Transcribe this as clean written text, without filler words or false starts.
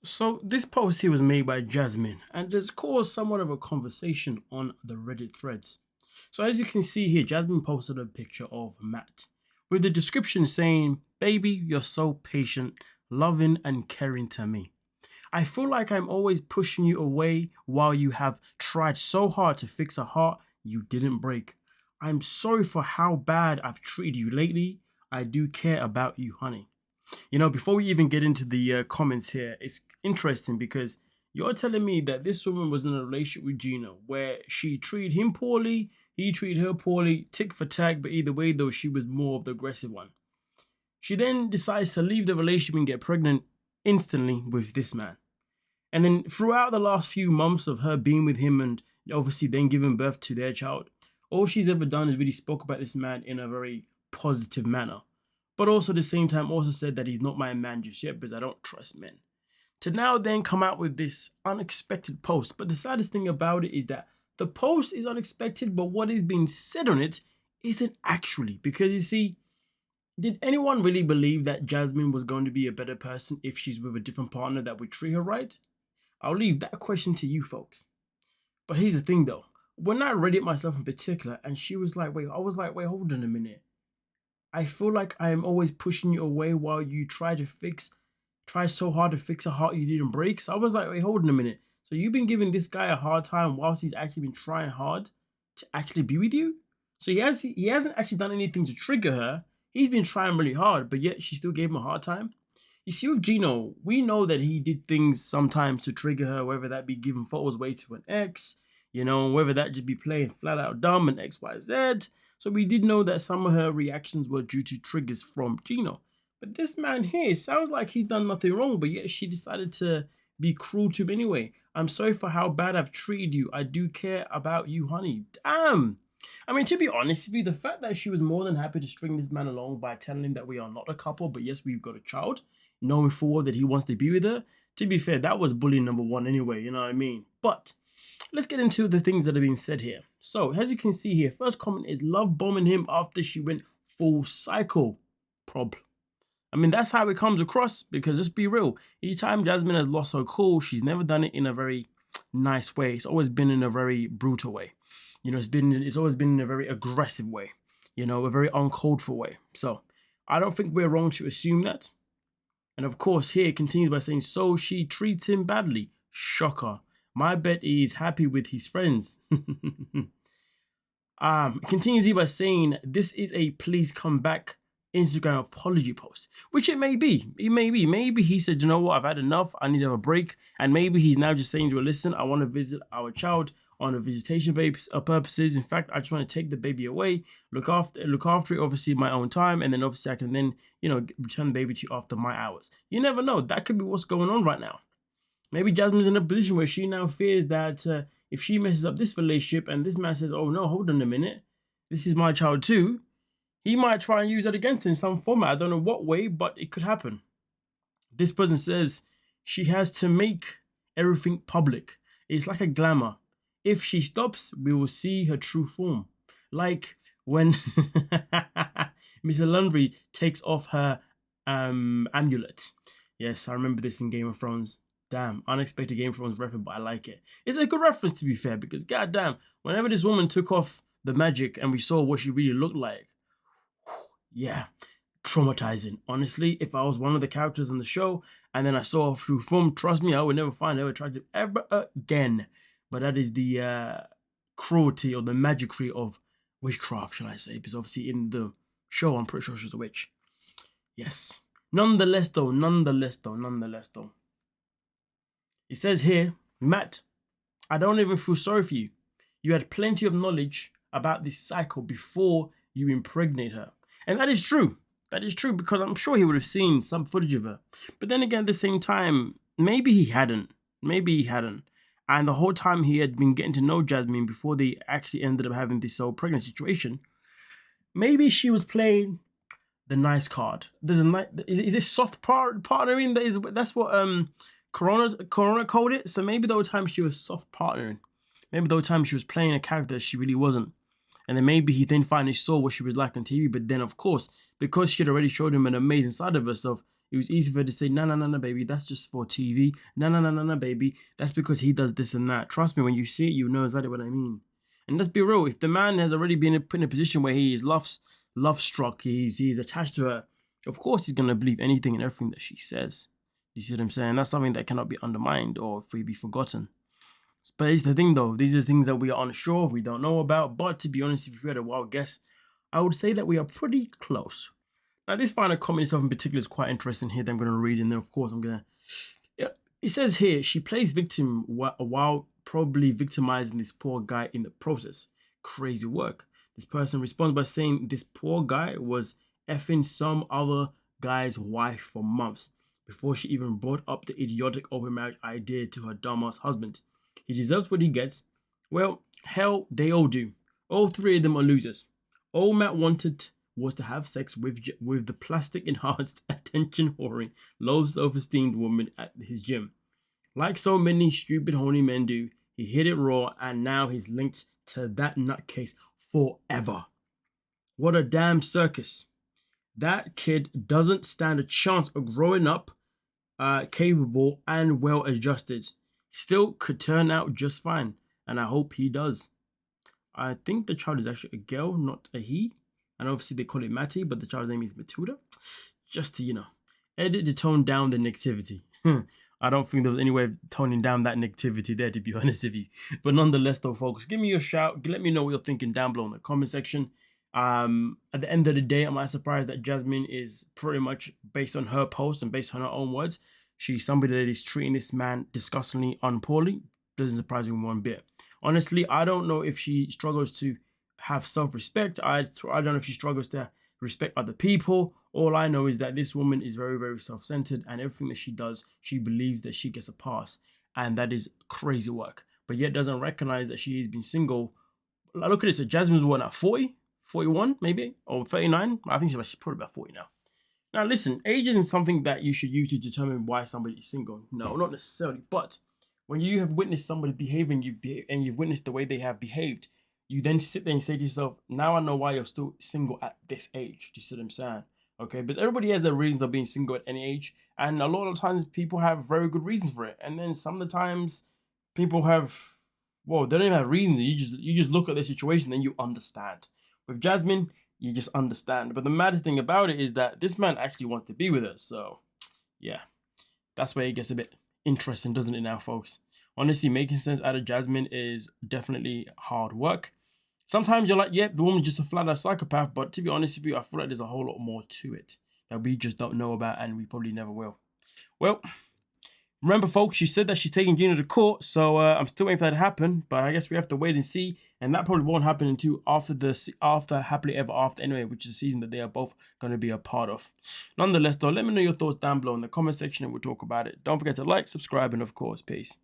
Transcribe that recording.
So this post here was made by Jasmine and has caused somewhat of a conversation on the Reddit threads. So as you can see here, Jasmine posted a picture of Matt with the description saying, "Baby, you're so patient, loving and caring to me. I feel like I'm always pushing you away while you have tried so hard to fix a heart you didn't break. I'm sorry for how bad I've treated you lately. I do care about you, honey." Before we even get into the comments here, it's interesting because you're telling me that this woman was in a relationship with Gino where she treated him poorly, he treated her poorly, tick for tack, but either way, though, she was more of the aggressive one. She then decides to leave the relationship and get pregnant instantly with this man. And then throughout the last few months of her being with him and obviously then giving birth to their child, all she's ever done is really spoke about this man in a very positive manner. But also at the same time also said that he's not my man just yet because I don't trust men. To now then come out with this unexpected post. But the saddest thing about it is that the post is unexpected, but what is being said on it isn't actually. Because you see, did anyone really believe that Jasmine was going to be a better person if she's with a different partner that would treat her right? I'll leave that question to you folks. But here's the thing though. When I read it myself in particular, and she was like, wait, hold on a minute. I feel like I'm always pushing you away while you try so hard to fix a heart you didn't break. So I was like, wait, hold on a minute. So you've been giving this guy a hard time whilst he's actually been trying hard to actually be with you? So he hasn't actually done anything to trigger her. He's been trying really hard, but yet she still gave him a hard time. You see, with Gino, we know that he did things sometimes to trigger her, whether that be giving photos away to an ex, whether that just be playing flat out dumb and XYZ. So we did know that some of her reactions were due to triggers from Gino. But this man here sounds like he's done nothing wrong, but yet she decided to be cruel to him anyway. "I'm sorry for how bad I've treated you. I do care about you, honey." Damn. I mean, to be honest with you, the fact that she was more than happy to string this man along by telling him that we are not a couple, but yes, we've got a child, knowing full well that he wants to be with her, to be fair, that was bullying number one anyway, you know what I mean? But let's get into the things that are being said here. So, as you can see here, first comment is love bombing him after she went full psycho. Problem. I mean, that's how it comes across because let's be real. Each time Jasmine has lost her cool, she's never done it in a very nice way. It's always been in a very brutal way. It's always been in a very aggressive way. A very uncalled for way. So, I don't think we're wrong to assume that. And of course, here it continues by saying, so she treats him badly. Shocker. My bet he's happy with his friends. It continues here by saying, this is a please come back Instagram apology post, which it may be. Maybe he said, you know what, I've had enough. I need to have a break. And maybe he's now just saying to her, listen, I want to visit our child on a visitation purposes. In fact, I just want to take the baby away, look after it, obviously my own time, and then obviously I can then, return the baby to you after my hours. You never know. That could be what's going on right now. Maybe Jasmine's in a position where she now fears that if she messes up this relationship and this man says, oh no, hold on a minute, this is my child too, he might try and use that against her in some format. I don't know what way, but it could happen. This person says she has to make everything public. It's like a glamour. If she stops, we will see her true form. Like when Mr. Laundry takes off her amulet. Yes, I remember this in Game of Thrones. Damn, unexpected Game of Thrones reference, but I like it. It's a good reference to be fair, because goddamn, whenever this woman took off the magic and we saw what she really looked like, yeah, traumatizing. Honestly, if I was one of the characters in the show and then I saw her through film, trust me, I would never find her attractive ever again. But that is the cruelty or the magicry of witchcraft, shall I say, because obviously in the show, I'm pretty sure she's a witch. Yes. Nonetheless though. It says here, Matt, I don't even feel sorry for you. You had plenty of knowledge about this cycle before you impregnate her. And that is true. That is true because I'm sure he would have seen some footage of her. But then again, at the same time, maybe he hadn't. And the whole time he had been getting to know Jasmine before they actually ended up having this whole pregnant situation. Maybe she was playing the nice card. Is it soft partnering? That's what Corona called it. So maybe the whole time she was soft partnering. Maybe the whole time she was playing a character she really wasn't. And then maybe he then finally saw what she was like on TV. But then, of course, because she had already showed him an amazing side of herself, It was easy for her to say, no, no, no, no, baby, that's just for TV. No, no, no, no, no, baby, that's because he does this and that. Trust me, when you see it, you know exactly what I mean. And let's be real, if the man has already been put in a position where he is love struck, he's attached to her, of course he's going to believe anything and everything that she says. You see what I'm saying? That's something that cannot be undermined or be forgotten. But it's the thing though, these are things that we are unsure of, we don't know about. But to be honest, if you had a wild guess, I would say that we are pretty close. Now, this final comment itself in particular is quite interesting here that I'm going to read, and then of course I'm going to... Yeah, it says here, she plays victim while probably victimizing this poor guy in the process. Crazy work. This person responds by saying this poor guy was effing some other guy's wife for months before she even brought up the idiotic open marriage idea to her dumbass husband. He deserves what he gets. Well, hell, they all do. All three of them are losers. All Matt wanted was to have sex with the plastic enhanced attention whoring, low self-esteemed woman at his gym. Like so many stupid horny men do, he hit it raw and now he's linked to that nutcase forever. What a damn circus. That kid doesn't stand a chance of growing up capable and well adjusted. Still could turn out just fine, and I hope he does. I think the child is actually a girl, not a he. And obviously they call it Matty, but the child's name is Matilda. Just to, edit to tone down the negativity. I don't think there was any way of toning down that negativity there, to be honest with you. But nonetheless, though, folks, give me a shout. Let me know what you're thinking down below in the comment section. At the end of the day, am I surprised that Jasmine is pretty much, based on her post and based on her own words, she's somebody that is treating this man disgustingly unpoorly? Doesn't surprise me one bit. Honestly, I don't know if she struggles to have self-respect. I don't know if she struggles to respect other people. All I know is that this woman is very, very self-centered, and everything that she does, she believes that she gets a pass, and that is crazy work. But yet doesn't recognize that she has been single. Look at this. So Jasmine's what now? 40, 41 maybe, or 39. I think she's probably about 40 now. Now listen, age isn't something that you should use to determine why somebody is single. No, not necessarily. But when you have witnessed somebody behaving, and you've witnessed the way they have behaved, you then sit there and say to yourself, now I know why you're still single at this age. Do you see what I'm saying? Okay, but everybody has their reasons of being single at any age. And a lot of times people have very good reasons for it. And then some of the times people have, well, they don't even have reasons. You just look at the situation and you understand. With Jasmine, you just understand. But the maddest thing about it is that this man actually wants to be with her. So, yeah, that's where it gets a bit interesting, doesn't it now, folks? Honestly, making sense out of Jasmine is definitely hard work. Sometimes you're like, yep, the woman's just a flat-out psychopath. But to be honest with you, I feel like there's a whole lot more to it that we just don't know about, and we probably never will. Well, remember, folks, she said that she's taking Gina to court, so I'm still waiting for that to happen. But I guess we have to wait and see, and that probably won't happen until after Happily Ever After anyway, which is a season that they are both going to be a part of. Nonetheless, though, let me know your thoughts down below in the comment section, and we'll talk about it. Don't forget to like, subscribe, and of course, peace.